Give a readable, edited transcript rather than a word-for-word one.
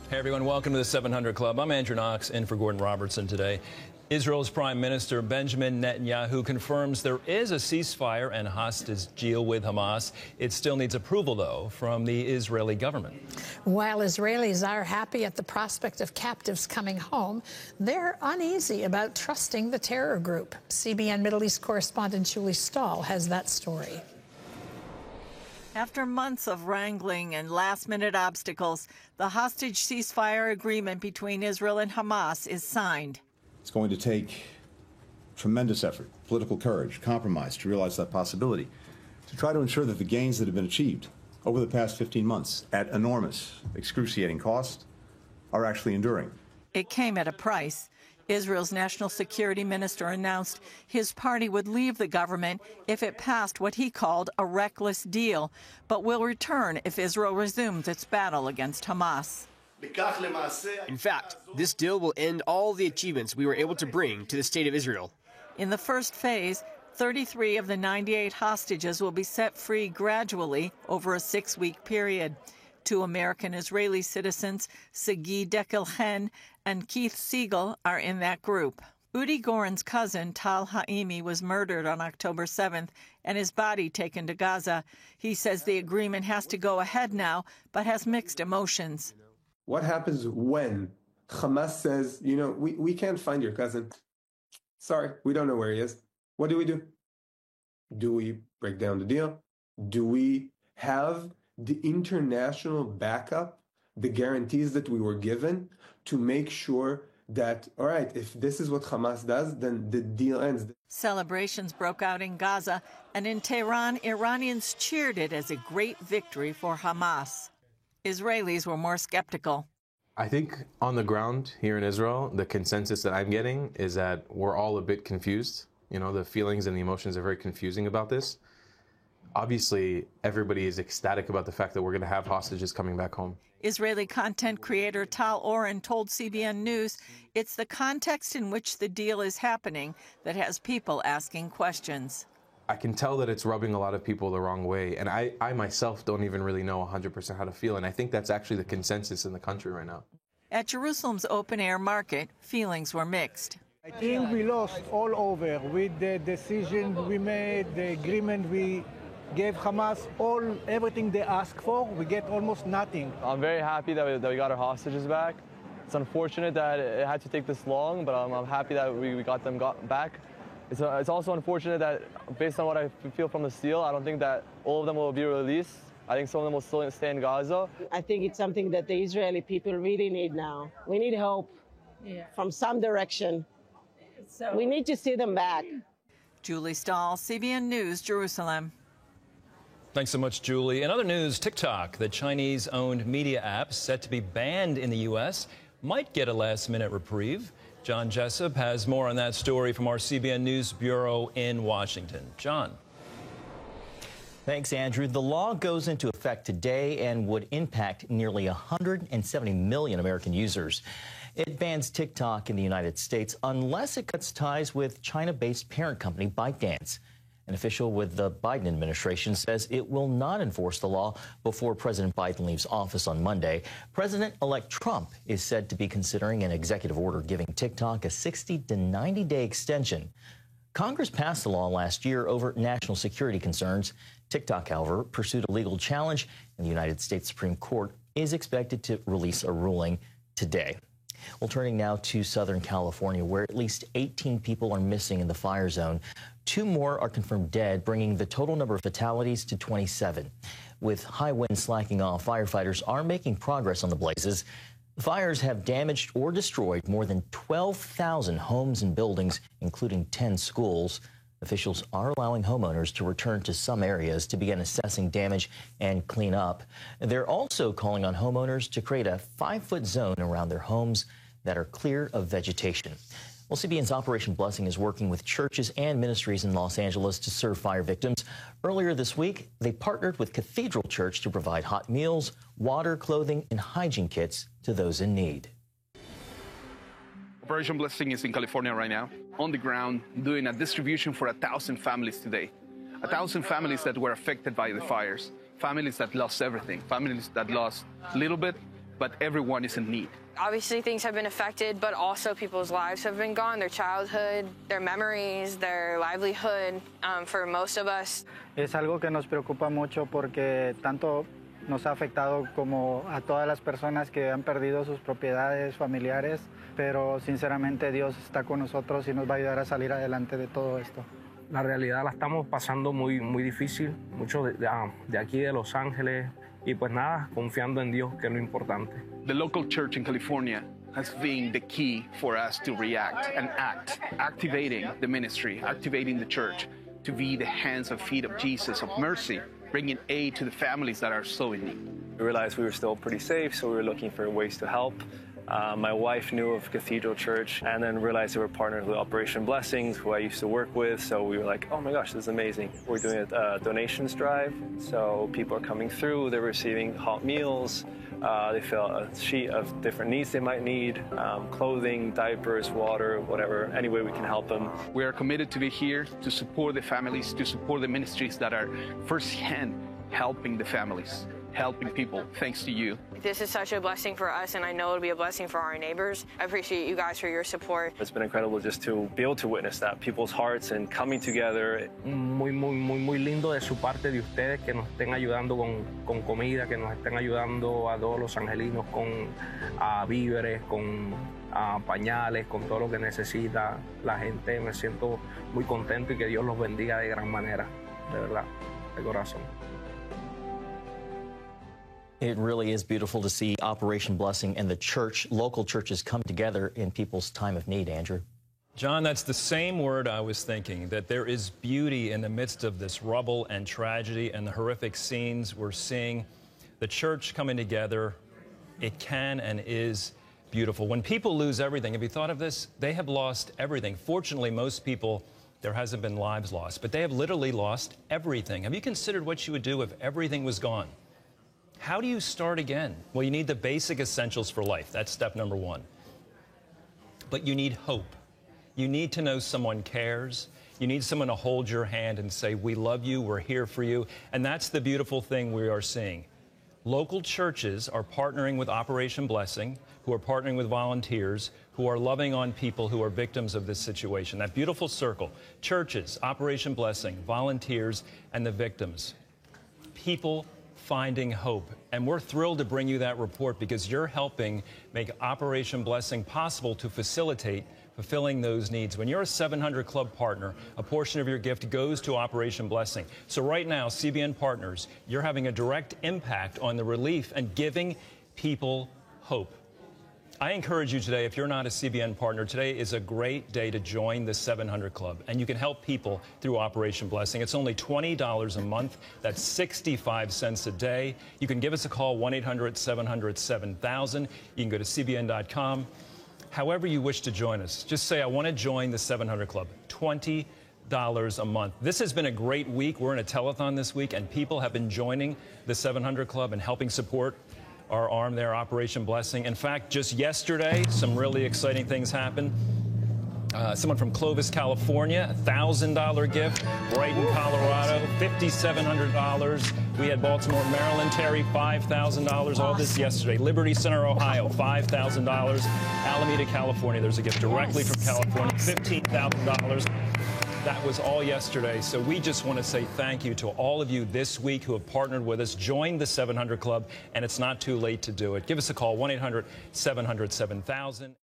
Hey everyone, welcome to the 700 Club. I'm Andrew Knox, in for Gordon Robertson today. Israel's Prime Minister Benjamin Netanyahu confirms there is a ceasefire and hostage deal with Hamas. It still needs approval, though, from the Israeli government. While Israelis are happy at the prospect of captives coming home, they're uneasy about trusting the terror group. CBN Middle East correspondent Julie Stahl has that story. After months of wrangling and last-minute obstacles, the hostage ceasefire agreement between Israel and Hamas is signed. It's going to take tremendous effort, political courage, compromise to realize that possibility, to try to ensure that the gains that have been achieved over the past 15 months at enormous, excruciating cost are actually enduring. It came at a price. Israel's national security minister announced his party would leave the government if it passed what he called a reckless deal, but will return if Israel resumes its battle against Hamas. In fact, this deal will end all the achievements we were able to bring to the State of Israel. In the first phase, 33 of the 98 hostages will be set free gradually over a 6-week period. 2 American-Israeli citizens, Sagi Dekelchen and Keith Siegel, are in that group. Udi Goren's cousin, Tal Haimi, was murdered on October 7th and his body taken to Gaza. He says the agreement has to go ahead now, but has mixed emotions. What happens when Hamas says, you know, we can't find your cousin? Sorry, we don't know where he is. What do? Do we break down the deal? Do we have the international backup, the guarantees that we were given to make sure that, all right, if this is what Hamas does, then the deal ends? Celebrations broke out in Gaza, and in Tehran, Iranians cheered it as a great victory for Hamas. Israelis were more skeptical. I think on the ground here in Israel, the consensus that I'm getting is that we're all a bit confused. You know, the feelings and the emotions are very confusing about this. Obviously, everybody is ecstatic about the fact that we're going to have hostages coming back home. Israeli content creator Tal Oren told CBN News it's the context in which the deal is happening that has people asking questions. I can tell that it's rubbing a lot of people the wrong way, and I myself don't even really know 100% how to feel, and I think that's actually the consensus in the country right now. At Jerusalem's open-air market, feelings were mixed. I think we lost all over with the decision we made, the agreement we gave Hamas, everything they asked for. We get almost nothing. I'm very happy that we got our hostages back. It's unfortunate that it had to take this long, but I'm happy that we got them back. It's also unfortunate that, based on what I feel from the deal, I don't think that all of them will be released. I think some of them will still stay in Gaza. I think it's something that the Israeli people really need now. We need hope from some direction. We need to see them back. Julie Stahl, CBN News, Jerusalem. Thanks so much, Julie. In other news, TikTok, the Chinese-owned media app set to be banned in the U.S., might get a last-minute reprieve. John Jessup has more on that story from our CBN News Bureau in Washington. John. Thanks, Andrew. The law goes into effect today and would impact nearly 170 million American users. It bans TikTok in the United States unless it cuts ties with China-based parent company ByteDance. An official with the Biden administration says it will not enforce the law before President Biden leaves office on Monday. President-elect Trump is said to be considering an executive order giving TikTok a 60 to 90-day extension. Congress passed the law last year over national security concerns. TikTok, however, pursued a legal challenge, and the United States Supreme Court is expected to release a ruling today. Well, turning now to Southern California, where at least 18 people are missing in the fire zone. 2 more are confirmed dead, bringing the total number of fatalities to 27. With high winds slacking off, firefighters are making progress on the blazes. The fires have damaged or destroyed more than 12,000 homes and buildings, including 10 schools. Officials are allowing homeowners to return to some areas to begin assessing damage and clean up. They're also calling on homeowners to create a 5-foot zone around their homes that are clear of vegetation. Well, CBN's Operation Blessing is working with churches and ministries in Los Angeles to serve fire victims. Earlier this week, they partnered with Cathedral Church to provide hot meals, water, clothing, and hygiene kits to those in need. Operation Blessing is in California right now, on the ground, doing a distribution for 1,000 families today. 1,000 families that were affected by the fires, families that lost everything, families that lost a little bit, but everyone is in need. Obviously, things have been affected, but also people's lives have been gone, their childhood, their memories, their livelihood, for most of us. Es algo que nos preocupa mucho porque tanto nos ha afectado como a todas las personas que han perdido sus propiedades familiares, pero sinceramente Dios está con nosotros y nos va a ayudar a salir adelante de todo esto. La realidad la estamos pasando muy difícil, muchos de aquí de Los Ángeles, y pues nada, confiando en Dios, que es lo importante. The local church in California has been the key for us to react and act, activating the ministry, activating the church to be the hands and feet of Jesus, of mercy, bringing aid to the families that are so in need. We realized we were still pretty safe, so we were looking for ways to help. My wife knew of Cathedral Church and then realized they were partnered with Operation Blessings, who I used to work with. So we were like, oh my gosh, this is amazing. We're doing a donations drive. So people are coming through, they're receiving hot meals. They fill a sheet of different needs they might need, clothing, diapers, water, whatever, any way we can help them. We are committed to be here to support the families, to support the ministries that are firsthand helping the families, helping people, thanks to you. This is such a blessing for us, and I know it'll be a blessing for our neighbors. I appreciate you guys for your support. It's been incredible just to be able to witness that, people's hearts and coming together. Muy lindo de su parte de ustedes que nos estén ayudando con comida, que nos estén ayudando a todos los angelinos con víveres, con pañales, con todo lo que necesita la gente. Me siento muy contento y que Dios los bendiga de gran manera, de verdad, de corazón. It really is beautiful to see Operation Blessing and the church, local churches, come together in people's time of need, Andrew. John, that's the same word I was thinking, that there is beauty in the midst of this rubble and tragedy and the horrific scenes we're seeing. The church coming together, it can and is beautiful. When people lose everything, have you thought of this? They have lost everything. Fortunately, most people, there hasn't been lives lost, but they have literally lost everything. Have you considered what you would do if everything was gone? How do you start again? Well, you need the basic essentials for life. That's step number one. But you need hope. You need to know someone cares. You need someone to hold your hand and say, we love you, we're here for you. And that's the beautiful thing we are seeing. Local churches are partnering with Operation Blessing, who are partnering with volunteers, who are loving on people who are victims of this situation. That beautiful circle, churches, Operation Blessing, volunteers, and the victims. People finding hope. And we're thrilled to bring you that report because you're helping make Operation Blessing possible to facilitate fulfilling those needs. When you're a 700 Club partner, a portion of your gift goes to Operation Blessing. So right now, CBN partners, you're having a direct impact on the relief and giving people hope. I encourage you today, if you're not a CBN partner, today is a great day to join the 700 Club, and you can help people through Operation Blessing. It's only $20 a month. That's 65 cents a day. You can give us a call, 1-800-700-7000. You can go to cbn.com. However you wish to join us, just say, I want to join the 700 Club. $20 a month. This has been a great week. We're in a telethon this week, and people have been joining the 700 Club and helping support our arm there, Operation Blessing. In fact, just yesterday, some really exciting things happened. Someone from Clovis, California, $1,000 gift. Brighton, Colorado, $5,700. We had Baltimore, Maryland, Terry, $5,000. All this yesterday. Liberty Center, Ohio, $5,000. Alameda, California, there's a gift directly from California, $15,000. That was all yesterday. So we just want to say thank you to all of you this week who have partnered with us. Join the 700 Club, and it's not too late to do it. Give us a call, 1-800-700-7000.